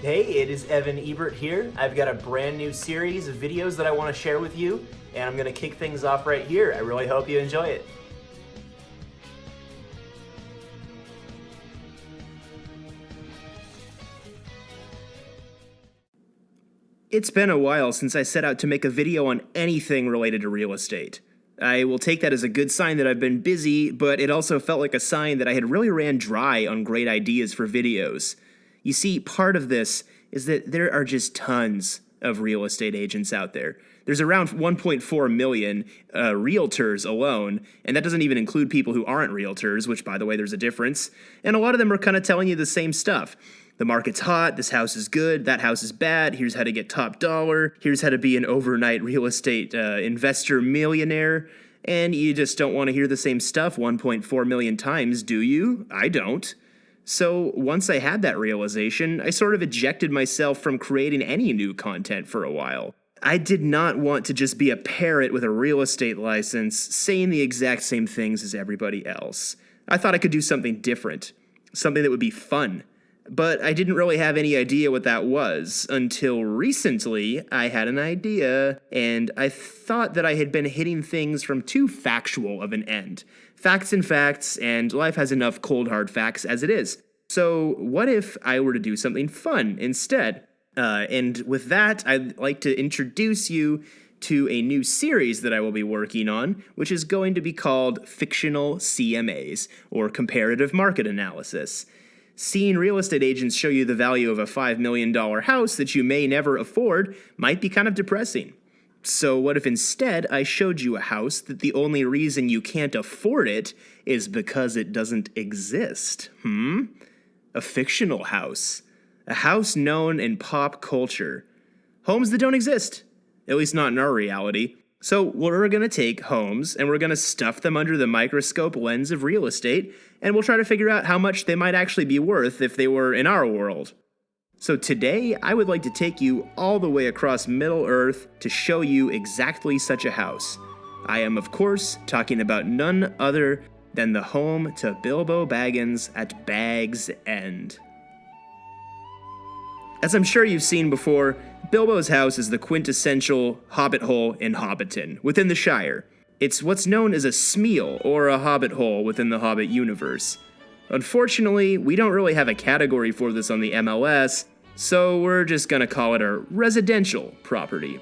Hey, it is Evan Ebert here. I've got a brand new series of videos that I want to share with you, and I'm going to kick things off right here. I really hope you enjoy it. It's been a while since I set out to make a video on anything related to real estate. I will take that as a good sign that I've been busy, but it also felt like a sign that I had really ran dry on great ideas for videos. You see, part of this is that there are just tons of real estate agents out there. There's around 1.4 million realtors alone, and that doesn't even include people who aren't realtors, which, by the way, there's a difference. And a lot of them are kind of telling you the same stuff. The market's hot, this house is good, that house is bad, here's how to get top dollar, here's how to be an overnight real estate investor millionaire, and you just don't want to hear the same stuff 1.4 million times, do you? I don't. So once I had that realization, I sort of ejected myself from creating any new content for a while. I did not want to just be a parrot with a real estate license saying the exact same things as everybody else. I thought I could do something different, something that would be fun. But I didn't really have any idea what that was until recently I had an idea, and I thought that I had been hitting things from too factual of an end. Facts and facts, and life has enough cold hard facts as it is. So what if I were to do something fun instead? And with that, I'd like to introduce you to a new series that I will be working on, which is going to be called Fictional CMAs, or Comparative Market Analysis. Seeing real estate agents show you the value of a $5 million house that you may never afford might be kind of depressing. So what if instead I showed you a house that the only reason you can't afford it is because it doesn't exist? A fictional house. A house known in pop culture. Homes that don't exist. At least not in our reality. So we're going to take homes and we're going to stuff them under the microscope lens of real estate, and we'll try to figure out how much they might actually be worth if they were in our world. So today, I would like to take you all the way across Middle Earth to show you exactly such a house. I am, of course, talking about none other than the home to Bilbo Baggins at Bag's End. As I'm sure you've seen before, Bilbo's house is the quintessential hobbit hole in Hobbiton, within the Shire. It's what's known as a smeal, or a hobbit hole within the Hobbit universe. Unfortunately, we don't really have a category for this on the MLS, so we're just gonna call it a residential property.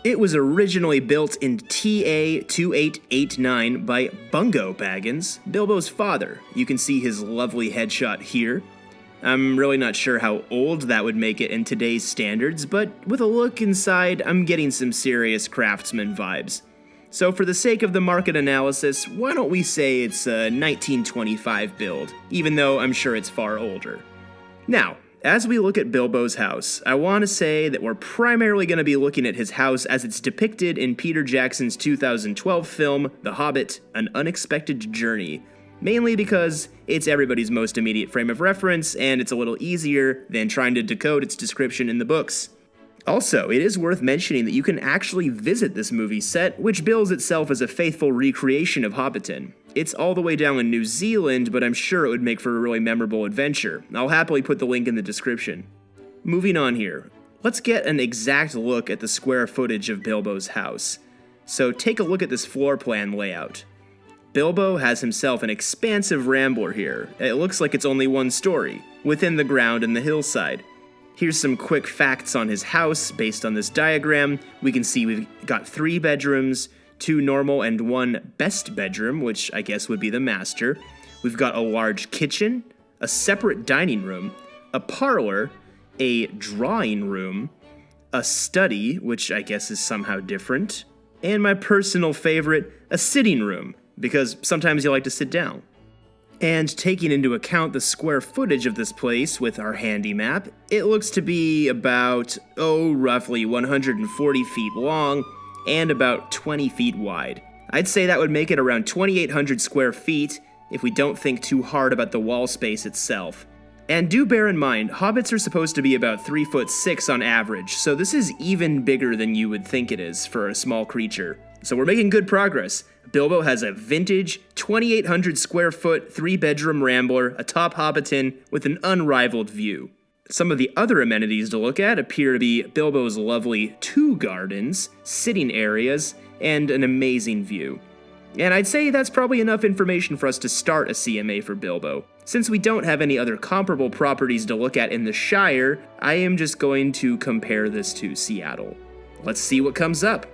It was originally built in TA 2889 by Bilbo Baggins, Bilbo's father. You can see his lovely headshot here. I'm really not sure how old that would make it in today's standards, but with a look inside, I'm getting some serious craftsman vibes. So for the sake of the market analysis, why don't we say it's a 1925 build, even though I'm sure it's far older. Now, as we look at Bilbo's house, I want to say that we're primarily going to be looking at his house as it's depicted in Peter Jackson's 2012 film, The Hobbit, An Unexpected Journey, mainly because it's everybody's most immediate frame of reference, and it's a little easier than trying to decode its description in the books. Also, it is worth mentioning that you can actually visit this movie set, which bills itself as a faithful recreation of Hobbiton. It's all the way down in New Zealand, but I'm sure it would make for a really memorable adventure. I'll happily put the link in the description. Moving on here, let's get an exact look at the square footage of Bilbo's house. So take a look at this floor plan layout. Bilbo has himself an expansive rambler here. It looks like it's only one story, within the ground and the hillside. Here's some quick facts on his house based on this diagram. We can see we've got 3 bedrooms, 2 normal and 1 best bedroom, which I guess would be the master. We've got a large kitchen, a separate dining room, a parlor, a drawing room, a study, which I guess is somehow different, and my personal favorite, a sitting room, because sometimes you like to sit down. And taking into account the square footage of this place with our handy map, it looks to be about, roughly 140 feet long and about 20 feet wide. I'd say that would make it around 2,800 square feet if we don't think too hard about the wall space itself. And do bear in mind, hobbits are supposed to be about 3'6" on average, so this is even bigger than you would think it is for a small creature. So we're making good progress. Bilbo has a vintage, 2,800 square foot, 3-bedroom rambler atop Hobbiton with an unrivaled view. Some of the other amenities to look at appear to be Bilbo's lovely 2 gardens, sitting areas, and an amazing view. And I'd say that's probably enough information for us to start a CMA for Bilbo. Since we don't have any other comparable properties to look at in the Shire, I am just going to compare this to Seattle. Let's see what comes up.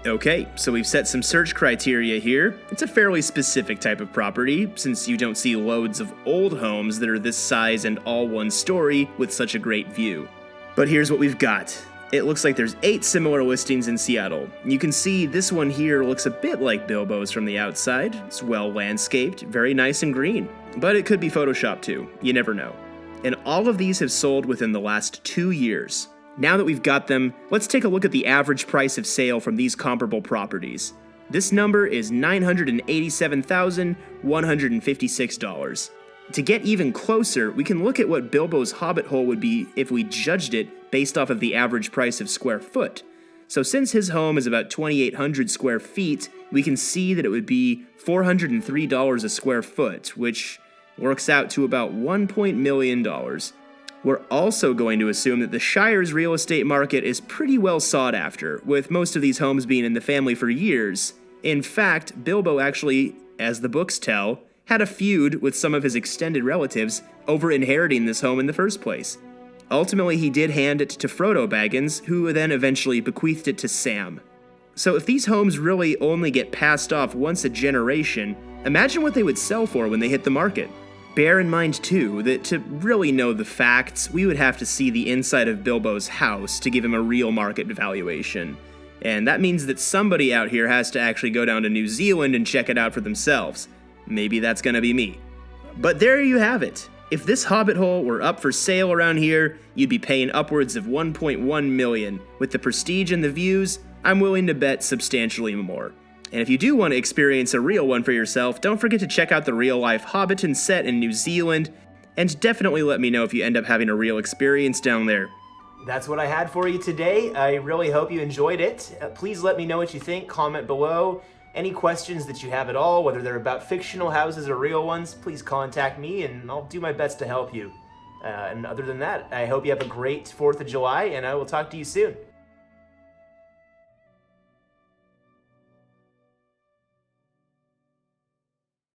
Okay, so we've set some search criteria here. It's a fairly specific type of property, since you don't see loads of old homes that are this size and all one story with such a great view. But here's what we've got. It looks like there's 8 similar listings in Seattle. You can see this one here looks a bit like Bilbo's from the outside. It's well landscaped, very nice and green. But it could be Photoshopped too, you never know. And all of these have sold within the last 2 years. Now that we've got them, let's take a look at the average price of sale from these comparable properties. This number is $987,156. To get even closer, we can look at what Bilbo's Hobbit hole would be if we judged it based off of the average price of square foot. So since his home is about 2,800 square feet, we can see that it would be $403 a square foot, which works out to about $1 million. We're also going to assume that the Shire's real estate market is pretty well sought after, with most of these homes being in the family for years. In fact, Bilbo actually, as the books tell, had a feud with some of his extended relatives over inheriting this home in the first place. Ultimately, he did hand it to Frodo Baggins, who then eventually bequeathed it to Sam. So if these homes really only get passed off once a generation, imagine what they would sell for when they hit the market. Bear in mind, too, that to really know the facts, we would have to see the inside of Bilbo's house to give him a real market valuation. And that means that somebody out here has to actually go down to New Zealand and check it out for themselves. Maybe that's gonna be me. But there you have it. If this Hobbit hole were up for sale around here, you'd be paying upwards of $1.1 million. With the prestige and the views, I'm willing to bet substantially more. And if you do want to experience a real one for yourself, don't forget to check out the real-life Hobbiton set in New Zealand, and definitely let me know if you end up having a real experience down there. That's what I had for you today. I really hope you enjoyed it. Please let me know what you think, comment below. Any questions that you have at all, whether they're about fictional houses or real ones, please contact me and I'll do my best to help you. And other than that, I hope you have a great 4th of July, and I will talk to you soon.